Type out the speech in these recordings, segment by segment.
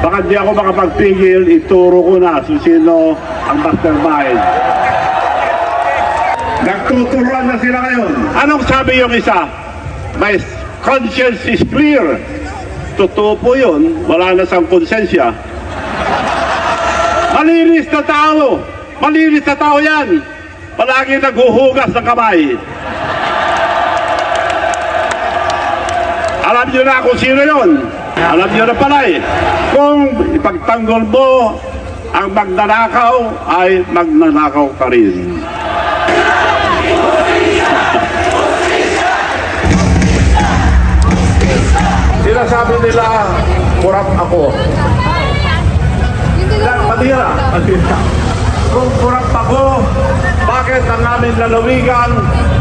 Baka di ako makapagpigil, ituro ko na kung sino ang mastermind. Nagtuturuan na sila ngayon. Anong sabi yung isa? My conscience is clear. Totoo po yun, wala na siyang konsensya. Malinis na tao. Malinis na tao yan. Palagi naghuhugas ng kamay. Alam nyo na kung sino yun. Alam nyo na pala eh. Kung ipagtanggol mo ang magnanakaw, ay magnanakaw ka rin. Sinasabi nila, kurap ako. Patira. Kung kurap ako, bakit ang aming lalawigan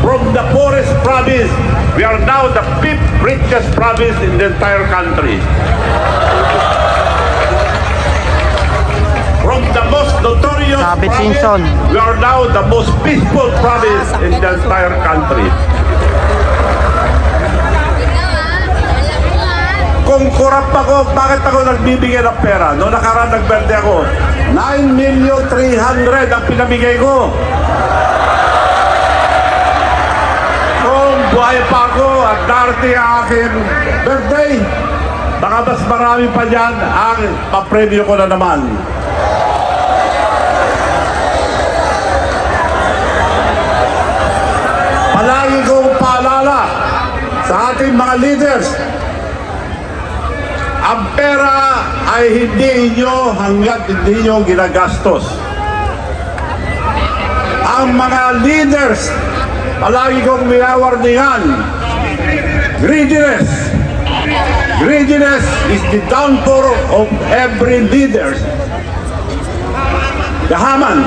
from the poorest province, we are now the 5th richest province in the entire country. From the most notorious province, we are now the most peaceful province in the entire country. Kung kurap ako, bakit ako nagbibigay ng pera? Noong nakaraan nagberde ako, 9,300,000 ang pinamigay ko. Kung buhay pa ako at darating ang aking birthday, baka mas marami pa dyan ang papremyo ko na naman. Palagi kong paalala sa ating mga leaders, ang pera ay hindi inyo hanggat hindi nyo ginagastos. Ang mga leaders, palagi kong minawarningan, greediness. Greediness is the downfall of every leader. Gahaman.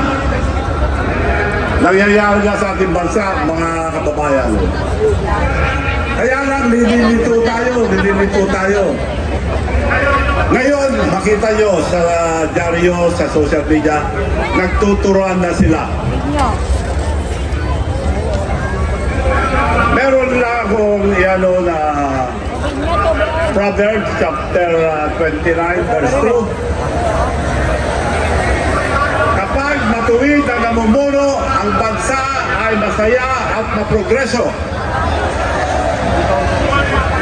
Nangyayari nga sa ating bansa, mga kababayan. Kaya lang, nililito tayo. Ngayon, makita nyo sa dyaryo, sa social media, nagtuturuan na sila. Meron lang akong na Proverbs chapter 29 verse 2. Kapag matuwid ang namumuno, ang bansa ay masaya at maprogreso.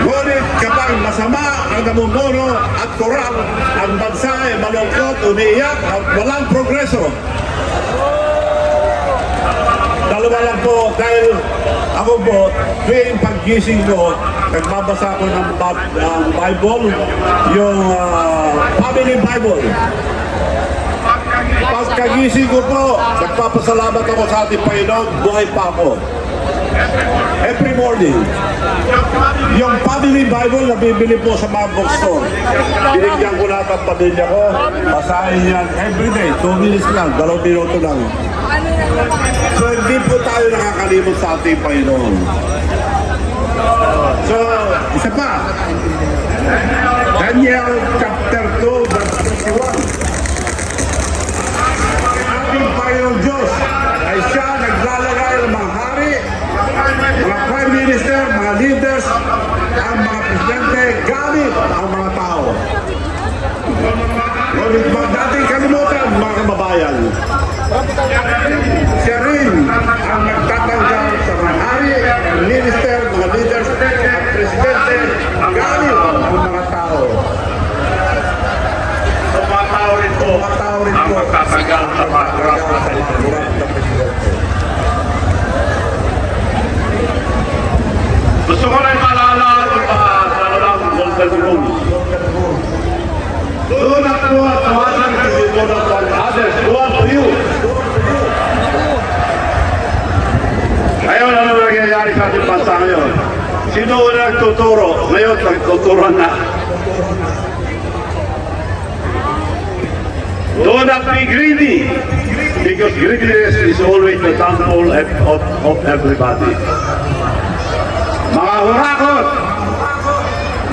Ngunit kapag masama ang namumuno at kurang, ang bansa ay malungkot, umiiyak at walang progreso. Dalawa lang po, dahil ako po, tuwing paggising ko, nagbabasa ko ng Bible, yung Family Bible. Pagkagising ko po, nagpapasalamat ako sa ating Panginoon, buhay pa ako. Every morning, yung Family Bible na bibili po sa mga bookstore, binigyan ko lahat ang pamilya ko, basahin yan everyday, 2 minutes lang, 2 minuto lang. So hindi po tayo nakakalimot sa ating Panginoon. So, isa pa, Daniel chapter 2 verse 21. Ating Panginoon Diyos ay siya naglalagay ng mga hari, mga prime minister, mga leaders, ang mga presidente, gamit ang mga tao. Ngunit dating kalimutan, mga kababayan, siya rin ang nagtatanggal sa mga hari, mga minister, mga leaders, at presidente, gamit ang mga tao. So, mga tao rin po ang magtatanggal sa mga kurap na presidente. Gusto ko na ipaalala yung mga salalang golden rules. Do not do what others to be done upon others. Do unto you. Ngayon, ano nangyayari sa ating bansa ngayon? Sino una nagtuturo? Ngayon, nagtuturuan na. Do not be greedy. Because greediness is always the downfall of everybody. Mga hurakot,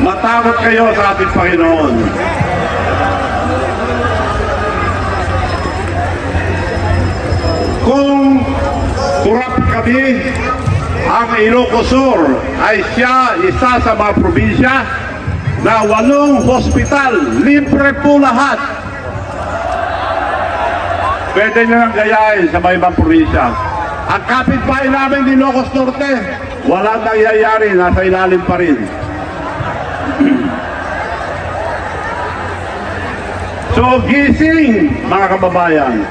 matakot kayo sa ating Panginoon. Kung kurap kami, ang Ilocos Sur ay siya isa sa mga probinsya na 8 hospital, libre po lahat. Pwede nyo nang gayahin sa mga ibang probinsya. Ang kapitbahay namin di Ilocos Norte, walang nangyayari, nasa ilalim pa rin. So gising mga kababayan,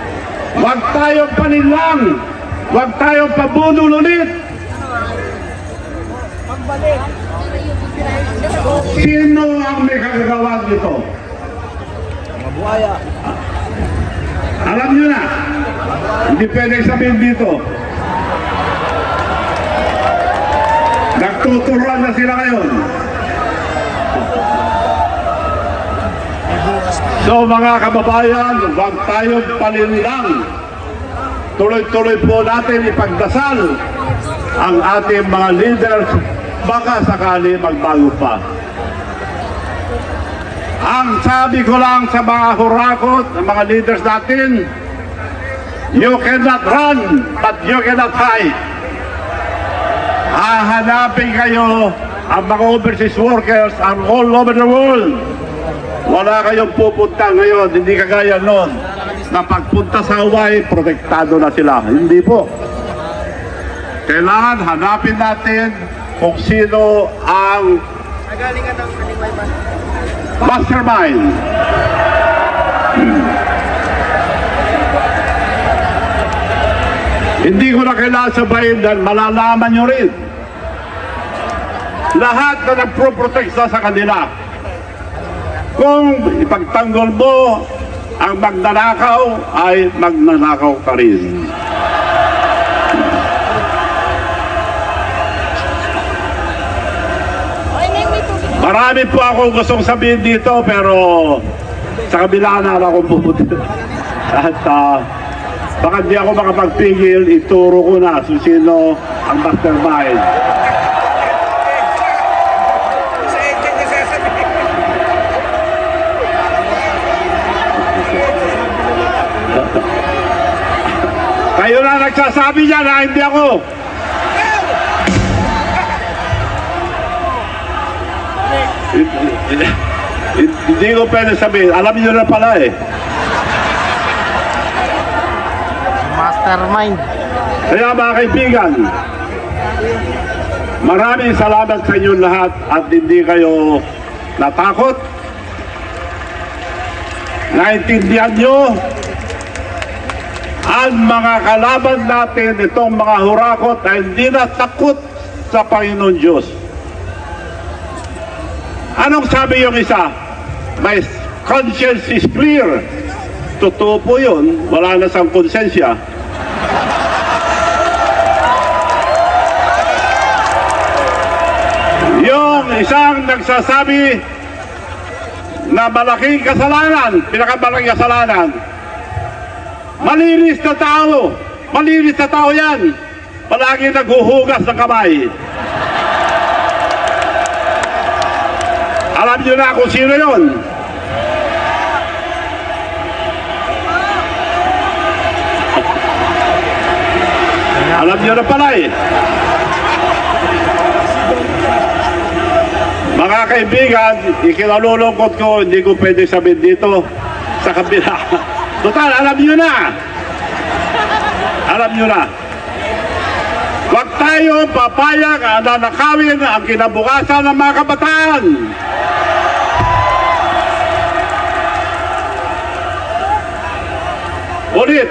huwag tayong panilang, huwag tayong pabudol ulit. Sino ang may kagagawa dito? Alam nyo na, hindi pwede sabihin dito. Nagtuturuan na sila ngayon. So mga kababayan, huwag tayong palinlang. Tuloy-tuloy po natin ipagdasal ang ating mga leaders, baka sakali magbago pa. Ang sabi ko lang sa mga hurakot, ng mga leaders natin, you cannot run, but you cannot hide. Hahanapin kayo ang mga overseas workers are all over the world. Wala kayong pupunta ngayon, hindi kagaya noon na pagpunta sa Hawaii, protektado na sila. Hindi po. Kailangan hanapin natin kung sino ang mastermind. Hindi ko na kailangan sabahin dahil malalaman nyo rin. Lahat na nagpro-protect sa kanila. Kung ipagtanggol mo ang magnanakaw, ay magnanakaw ka rin. Marami po akong gustong sabihin dito, pero sa kabila na lang akong pupunta. At baka di ako makapagpigil, ituro ko na kung sino ang mastermind. Kayo na nagsasabi niya na hindi ako. Hindi ko pwede sabihin. Alam niyo na pala eh. Mastermind. Kaya mga kaibigan, maraming salamat sa inyo lahat at hindi kayo natakot. Naintindihan nyo ang mga kalaban natin, itong mga hurakot ay hindi na takot sa Panginoon Diyos. Anong sabi yung isa? My conscience is clear. Totoo po yun. Wala na siyang konsensya. Yung isang nagsasabi na malaking kasalanan, pinakamalaking kasalanan, malinis na tao. Malinis na tao yan. Palagi naghuhugas ng kamay. Alam niyo na kung sino yun. Alam niyo na pala eh. Mga kaibigan, ikinalulungkot ko, hindi ko pwede sabihin dito sa kabila. Total, alam niyo na. Alam niyo na. Huwag tayo papayag na nakawin ang kinabukasan ng mga kabataan. Ulit,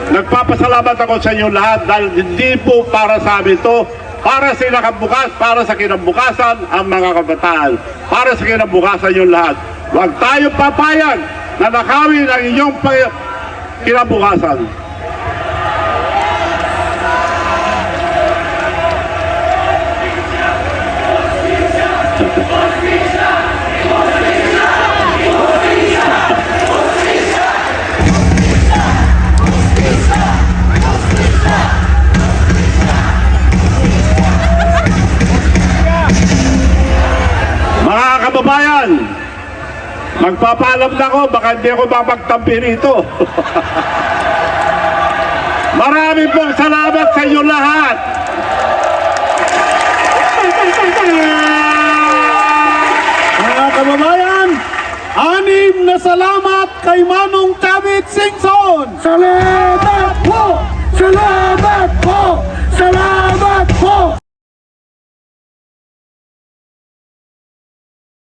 nagpapasalamat ako sa inyo lahat dahil hindi po para sa amin ito, para sa kinakabukas, para sa kinabukasan ang mga kabataan, para sa kinabukasan yung lahat. Huwag tayo papayag na nakawin ang inyong kinabukasan. Mga kababayan, magpapaalam na ako, baka hindi ako mapagtampi rito. Marami pong salamat sa inyo lahat. Mga Nagpapasalamat kay Manong Chavit Singson. Solid!